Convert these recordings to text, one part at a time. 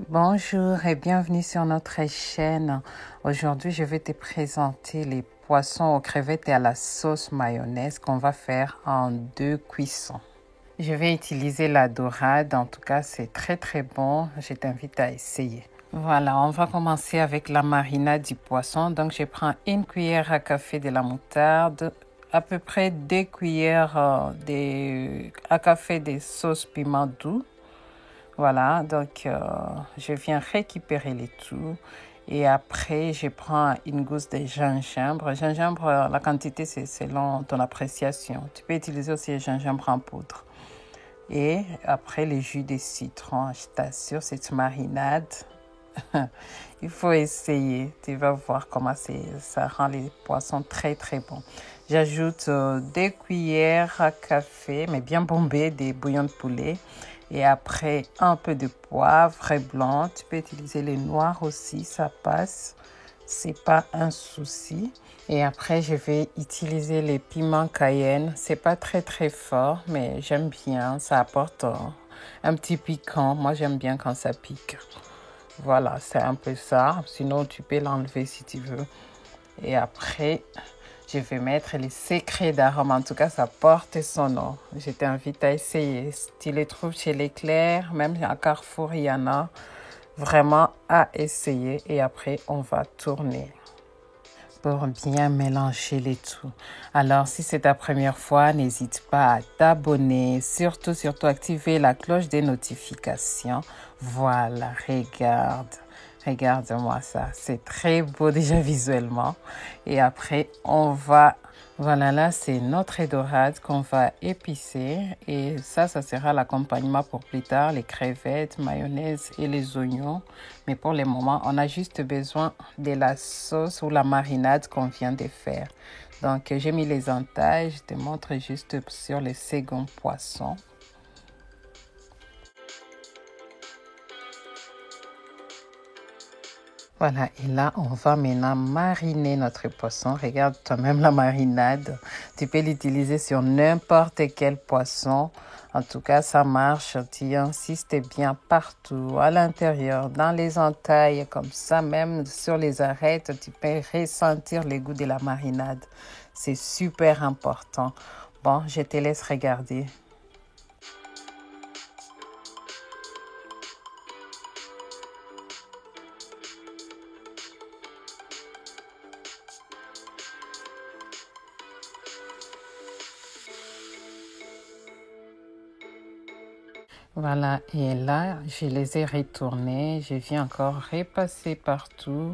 Bonjour et bienvenue sur notre chaîne. Aujourd'hui, je vais te présenter les poissons aux crevettes et à la sauce mayonnaise qu'on va faire en 2 cuissons. Je vais utiliser la dorade, en tout cas c'est très bon, je t'invite à essayer. Voilà, on va commencer avec la marinade du poisson. Donc je prends 1 cuillère à café de la moutarde, à peu près 2 cuillères à café de sauce piment doux. Voilà, donc je viens récupérer les tout et après je prends une gousse de gingembre. Gingembre, la quantité c'est selon ton appréciation. Tu peux utiliser aussi le gingembre en poudre. Et après le jus de citron, je t'assure, cette marinade, il faut essayer. Tu vas voir comment ça rend les poissons très bons. J'ajoute 2 cuillères à café, mais bien bombées, des bouillons de poulet. Et après, un peu de poivre blanc. Tu peux utiliser les noirs aussi, ça passe. C'est pas un souci. Et après, je vais utiliser les piments cayenne. C'est pas très fort, mais j'aime bien. Ça apporte un petit piquant. Moi, j'aime bien quand ça pique. Voilà, c'est un peu ça. Sinon, tu peux l'enlever si tu veux. Et après, je vais mettre les secrets d'arôme. En tout cas, ça porte son nom. Je t'invite à essayer. Tu les trouves chez Leclerc, même à Carrefour, il y en a. Vraiment à essayer. Et après, on va tourner pour bien mélanger les tout. Alors, si c'est ta première fois, n'hésite pas à t'abonner. Surtout, activer la cloche des notifications. Voilà, regarde. Regarde-moi ça, c'est très beau déjà visuellement. Et après, voilà, là, c'est notre dorade qu'on va épicer. Et ça sera l'accompagnement pour plus tard, les crevettes, mayonnaise et les oignons. Mais pour le moment, on a juste besoin de la sauce ou la marinade qu'on vient de faire. Donc, j'ai mis les entailles. Je te montre juste sur le second poisson. Voilà, et là, on va maintenant mariner notre poisson. Regarde toi-même la marinade. Tu peux l'utiliser sur n'importe quel poisson. En tout cas, ça marche. Tu insistes bien partout, à l'intérieur, dans les entailles, comme ça, même sur les arêtes, tu peux ressentir le goût de la marinade. C'est super important. Bon, je te laisse regarder. Voilà, et là, je les ai retournés. Je viens encore repasser partout.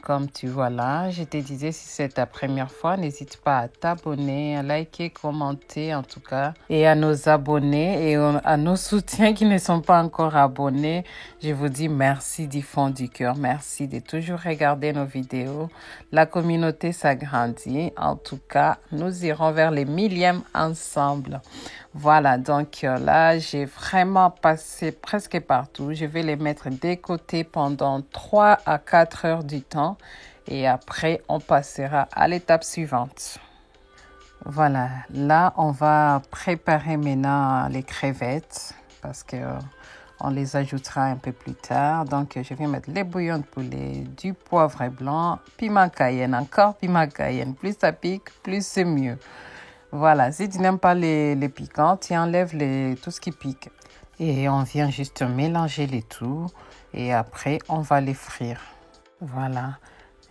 Comme tu vois là, je te disais, si c'est ta première fois, n'hésite pas à t'abonner, à liker, commenter en tout cas. Et à nos abonnés et à nos soutiens qui ne sont pas encore abonnés, je vous dis merci du fond du cœur. Merci de toujours regarder nos vidéos. La communauté s'agrandit. En tout cas, nous irons vers les millièmes ensemble. Voilà, donc là, j'ai vraiment passé presque partout. Je vais les mettre des côtés pendant 3 à 4 heures du temps. Et après, on passera à l'étape suivante. Voilà, là, on va préparer maintenant les crevettes parce que on les ajoutera un peu plus tard. Donc, je vais mettre les bouillons de poulet, du poivre blanc, piment cayenne, encore piment cayenne. Plus ça pique, plus c'est mieux. Voilà, si tu n'aimes pas les piquants, tu enlèves tout ce qui pique. Et on vient juste mélanger les tout. Et après, on va les frire. Voilà.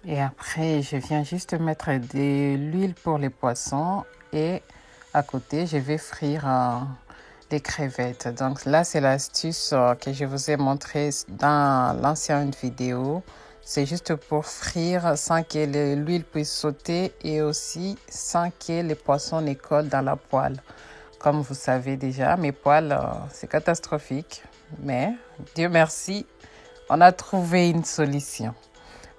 Et après, je viens juste mettre de l'huile pour les poissons. Et à côté, je vais frire les crevettes. Donc là, c'est l'astuce que je vous ai montrée dans l'ancienne vidéo. C'est juste pour frire sans que l'huile puisse sauter et aussi sans que les poissons ne collent dans la poêle. Comme vous savez déjà, mes poêles, c'est catastrophique. Mais Dieu merci, on a trouvé une solution.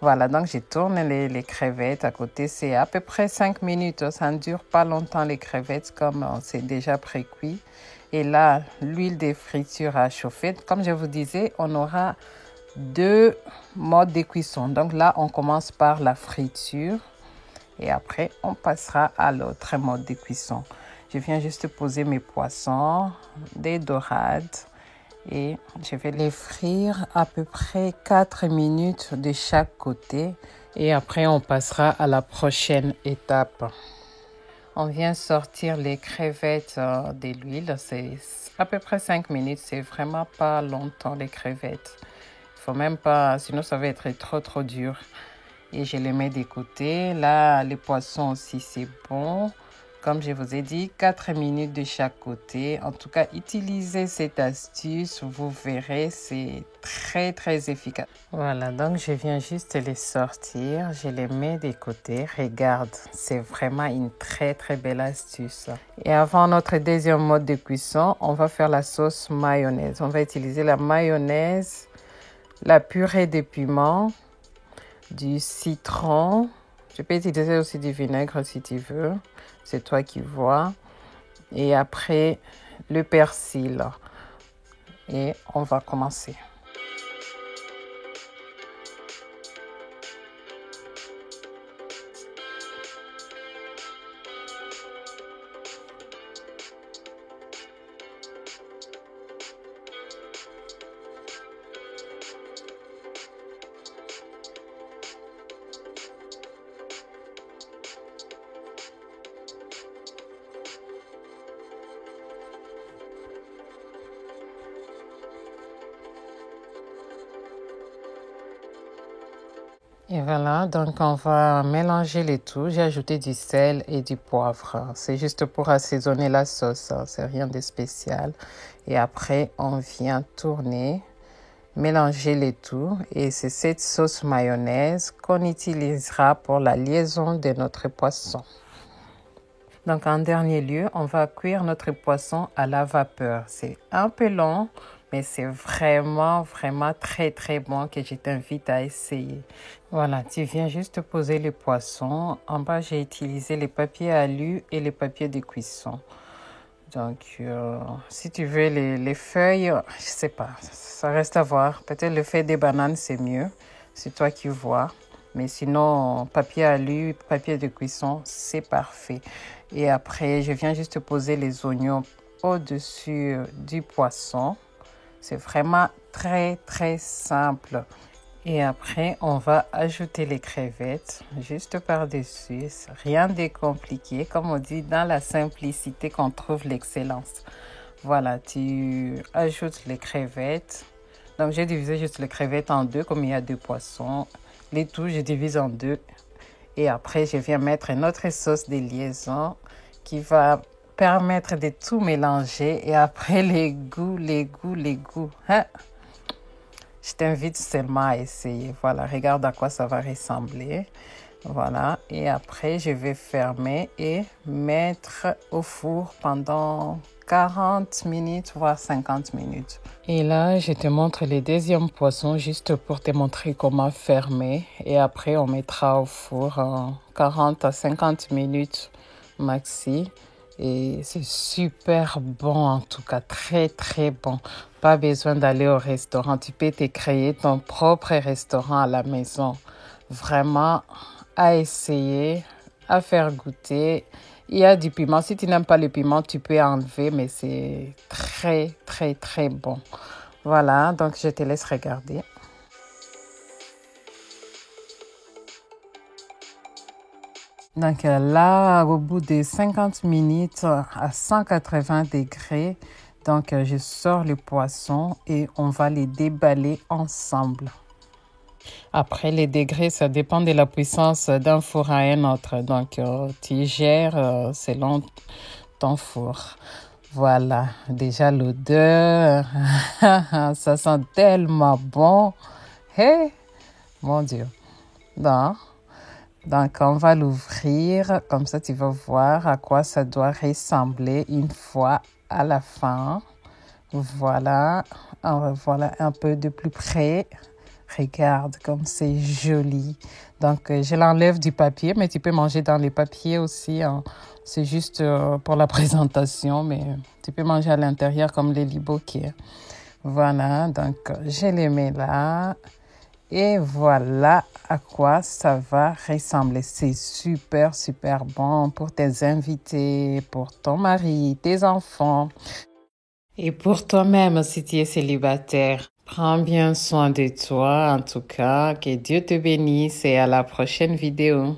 Voilà, donc je tourne les crevettes à côté. C'est à peu près 5 minutes. Ça ne dure pas longtemps les crevettes comme c'est déjà pré-cuit. Et là, l'huile de friture a chauffé. Comme je vous disais, on aura 2 modes de cuisson. Donc là, on commence par la friture et après, on passera à l'autre mode de cuisson. Je viens juste poser mes poissons, des dorades Et je vais les frire à peu près 4 minutes de chaque côté. Et après, on passera à la prochaine étape. On vient sortir les crevettes de l'huile. C'est à peu près 5 minutes. C'est vraiment pas longtemps les crevettes. Il faut même pas, sinon ça va être trop dur. Et je les mets de côté. Là, les poissons aussi, c'est bon. Comme je vous ai dit, 4 minutes de chaque côté. En tout cas, utilisez cette astuce. Vous verrez, c'est très efficace. Voilà, donc je viens juste les sortir. Je les mets de côté. Regarde, c'est vraiment une très belle astuce. Et avant notre deuxième mode de cuisson, on va faire la sauce mayonnaise. On va utiliser la mayonnaise, la purée de piment, du citron. Tu peux utiliser aussi du vinaigre si tu veux. C'est toi qui vois. Et après, le persil. Et on va commencer. Et voilà, donc on va mélanger les tout. J'ai ajouté du sel et du poivre. C'est juste pour assaisonner la sauce, c'est rien de spécial. Et après, on vient tourner, mélanger les tout. Et c'est cette sauce mayonnaise qu'on utilisera pour la liaison de notre poisson. Donc en dernier lieu, on va cuire notre poisson à la vapeur. C'est un peu long, mais c'est vraiment très bon que je t'invite à essayer. Voilà, tu viens juste poser les poissons. En bas, j'ai utilisé les papiers alu et les papiers de cuisson. Donc, si tu veux les feuilles, je sais pas, ça reste à voir. Peut-être le feuille des bananes, c'est mieux. C'est toi qui vois. Mais sinon, papier alu, papier de cuisson, c'est parfait. Et après, je viens juste poser les oignons au-dessus du poisson. C'est vraiment très simple. Et après, on va ajouter les crevettes juste par-dessus. Rien de compliqué. Comme on dit, dans la simplicité qu'on trouve l'excellence. Voilà, tu ajoutes les crevettes. Donc, j'ai divisé juste les crevettes en deux, comme il y a deux poissons. Les tout, je divise en deux. Et après, je viens mettre une autre sauce de liaison qui va permettre de tout mélanger. Et après, les goûts. Hein? Je t'invite seulement à essayer. Voilà, regarde à quoi ça va ressembler. Voilà, et après, je vais fermer et mettre au four pendant 40 minutes, voire 50 minutes. Et là, je te montre les deuxièmes poissons juste pour te montrer comment fermer. Et après, on mettra au four en 40 à 50 minutes maxi. Et c'est super bon, en tout cas, très bon. Pas besoin d'aller au restaurant. Tu peux te créer ton propre restaurant à la maison. Vraiment, à essayer, à faire goûter. Il y a du piment. Si tu n'aimes pas le piment, tu peux enlever, mais c'est très bon. Voilà, donc je te laisse regarder. Donc là, au bout de 50 minutes à 180 degrés, donc je sors les poissons et on va les déballer ensemble. Après, les degrés, ça dépend de la puissance d'un four à un autre. Donc, tu gères selon ton four. Voilà, déjà l'odeur, ça sent tellement bon. Hey, mon Dieu. Donc, on va l'ouvrir, comme ça tu vas voir à quoi ça doit ressembler une fois à la fin. Voilà, voilà un peu de plus près. Regarde comme c'est joli. Donc, je l'enlève du papier, mais tu peux manger dans les papiers aussi. Hein. C'est juste pour la présentation, mais tu peux manger à l'intérieur comme les liboquets. Voilà, donc je les mets là. Et voilà à quoi ça va ressembler. C'est super bon pour tes invités, pour ton mari, tes enfants. Et pour toi-même, si tu es célibataire, prends bien soin de toi, en tout cas. Que Dieu te bénisse et à la prochaine vidéo.